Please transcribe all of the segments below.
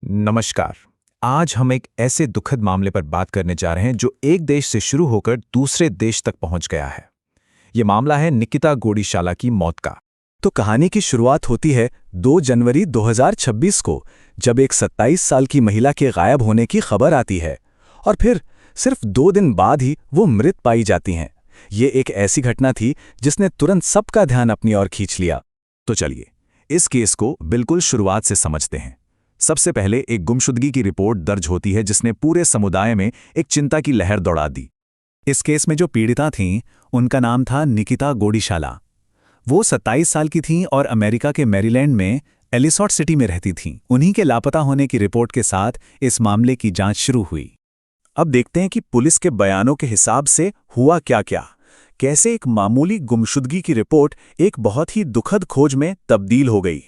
नमस्कार। आज हम एक ऐसे दुखद मामले पर बात करने जा रहे हैं जो एक देश से शुरू होकर दूसरे देश तक पहुंच गया है। ये मामला है निकिता गोडीशाला की मौत का। तो कहानी की शुरुआत होती है 2 जनवरी 2026 को, जब एक 27 साल की महिला के गायब होने की खबर आती है और फिर सिर्फ 2 दिन बाद ही वो मृत पाई जाती हैं। ये एक ऐसी घटना थी जिसने तुरंत सबका ध्यान अपनी ओर खींच लिया। तो चलिए इस केस को बिल्कुल शुरुआत से समझते हैं। सबसे पहले एक गुमशुदगी की रिपोर्ट दर्ज होती है जिसने पूरे समुदाय में एक चिंता की लहर दौड़ा दी। इस केस में जो पीड़िता थीं, उनका नाम था निकिता गोडीशाला। वो 27 साल की थीं और अमेरिका के मैरीलैंड में एलिसॉट सिटी में रहती थीं। उन्हीं के लापता होने की रिपोर्ट के साथ इस मामले की जांच शुरू हुई। अब देखते हैं कि पुलिस के बयानों के हिसाब से हुआ क्या, कैसे एक मामूली गुमशुदगी की रिपोर्ट एक बहुत ही दुखद खोज में तब्दील हो गई।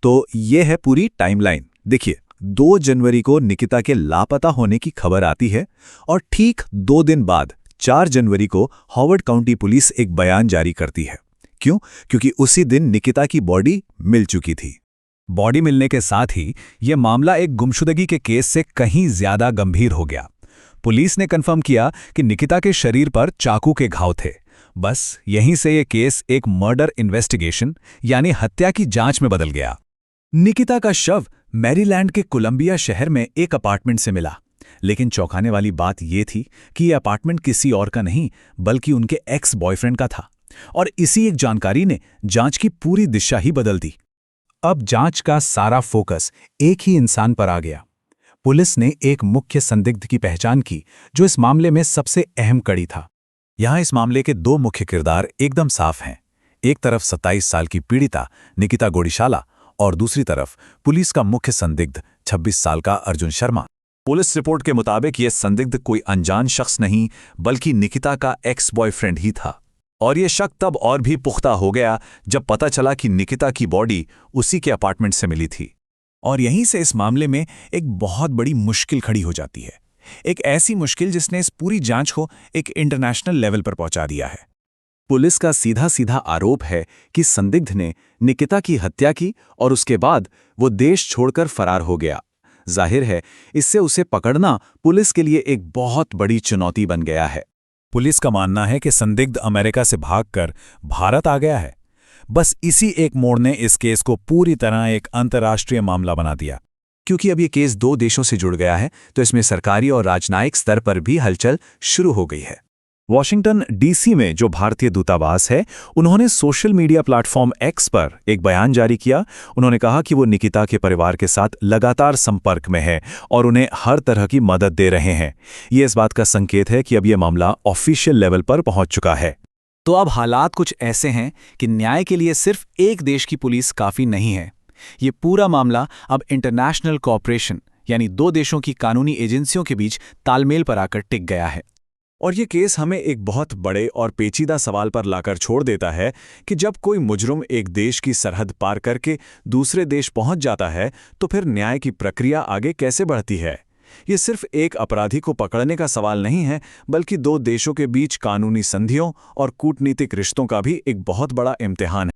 तो ये है पूरी टाइमलाइन। देखिए, 2 जनवरी को निकिता के लापता होने की खबर आती है और ठीक 2 दिन बाद 4 जनवरी को हॉवर्ड काउंटी पुलिस एक बयान जारी करती है। क्यों? क्योंकि उसी दिन निकिता की बॉडी मिल चुकी थी। बॉडी मिलने के साथ ही यह मामला एक गुमशुदगी के केस से कहीं ज्यादा गंभीर हो गया। पुलिस ने कंफर्म किया कि निकिता के शरीर पर चाकू के घाव थे। बस यहीं से यह केस एक मर्डर इन्वेस्टिगेशन यानी हत्या की जांच में बदल गया। निकिता का शव मैरीलैंड के कोलंबिया शहर में एक अपार्टमेंट से मिला, लेकिन चौंकाने वाली बात यह थी कि यह अपार्टमेंट किसी और का नहीं बल्कि उनके एक्स बॉयफ्रेंड का था। और इसी एक जानकारी ने जांच की पूरी दिशा ही बदल दी। अब जांच का सारा फोकस एक ही इंसान पर आ गया। पुलिस ने एक मुख्य संदिग्ध की पहचान की जो इस मामले में सबसे अहम कड़ी था। यहां इस मामले के 2 मुख्य किरदार एकदम साफ हैं। एक तरफ 27 साल की पीड़िता निकिता गोडीशाला और दूसरी तरफ पुलिस का मुख्य संदिग्ध 26 साल का अर्जुन शर्मा। पुलिस रिपोर्ट के मुताबिक यह संदिग्ध कोई अनजान शख्स नहीं बल्कि निकिता का एक्स बॉयफ्रेंड ही था। और यह शक तब और भी पुख्ता हो गया जब पता चला कि निकिता की बॉडी उसी के अपार्टमेंट से मिली थी। और यहीं से इस मामले में एक बहुत बड़ी मुश्किल खड़ी हो जाती है। एक ऐसी मुश्किल जिसने इस पूरी जांच को एक इंटरनेशनल लेवल पर पहुंचा दिया है। पुलिस का सीधा सीधा आरोप है कि संदिग्ध ने निकिता की हत्या की और उसके बाद वो देश छोड़कर फरार हो गया। जाहिर है, इससे उसे पकड़ना पुलिस के लिए एक बहुत बड़ी चुनौती बन गया है। पुलिस का मानना है कि संदिग्ध अमेरिका से भागकर भारत आ गया है। बस इसी एक मोड़ ने इस केस को पूरी तरह एक अंतर्राष्ट्रीय मामला बना दिया। क्योंकि अब ये केस 2 देशों से जुड़ गया है, तो इसमें सरकारी और राजनयिक स्तर पर भी हलचल शुरू हो गई है। वॉशिंगटन डीसी में जो भारतीय दूतावास है, उन्होंने सोशल मीडिया प्लेटफॉर्म एक्स पर एक बयान जारी किया। उन्होंने कहा कि वो निकिता के परिवार के साथ लगातार संपर्क में है और उन्हें हर तरह की मदद दे रहे हैं। ये इस बात का संकेत है कि अब यह मामला ऑफिशियल लेवल पर पहुंच चुका है। तो अब हालात कुछ ऐसे हैं कि न्याय के लिए सिर्फ एक देश की पुलिस काफी नहीं है। ये पूरा मामला अब इंटरनेशनल कोऑपरेशन यानी 2 देशों की कानूनी एजेंसियों के बीच तालमेल पर आकर टिक गया है। और ये केस हमें एक बहुत बड़े और पेचीदा सवाल पर लाकर छोड़ देता है कि जब कोई मुजरिम एक देश की सरहद पार करके दूसरे देश पहुंच जाता है, तो फिर न्याय की प्रक्रिया आगे कैसे बढ़ती है। ये सिर्फ एक अपराधी को पकड़ने का सवाल नहीं है, बल्कि 2 देशों के बीच कानूनी संधियों और कूटनीतिक रिश्तों का भी एक बहुत बड़ा इम्तिहान है।